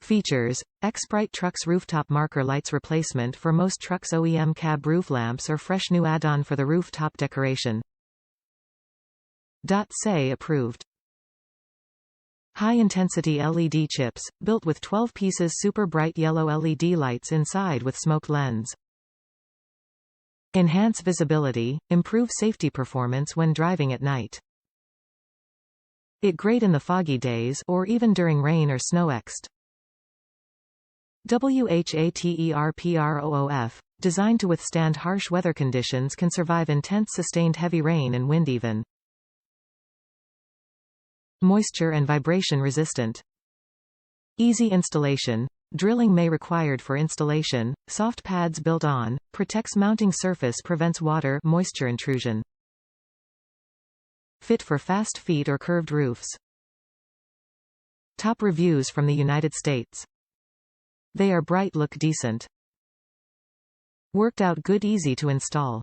Features: Xprite Trucks Rooftop Marker Lights replacement for most trucks, OEM cab roof lamps, or fresh new add-on for the rooftop decoration. Say approved. High-intensity LED chips, built with 12 pieces super bright yellow LED lights inside with smoke lens. Enhance visibility, improve safety performance when driving at night. It great in the foggy days or even during rain or snow. WHATERPROOF, designed to withstand harsh weather conditions, can survive intense sustained heavy rain and wind even. Moisture and vibration resistant. Easy installation. Drilling may required for installation. Soft pads built on, protects mounting surface, prevents water, moisture intrusion. Fit for fast feet or curved roofs. Top reviews from the United States. They are bright, look decent. Worked out good, easy to install.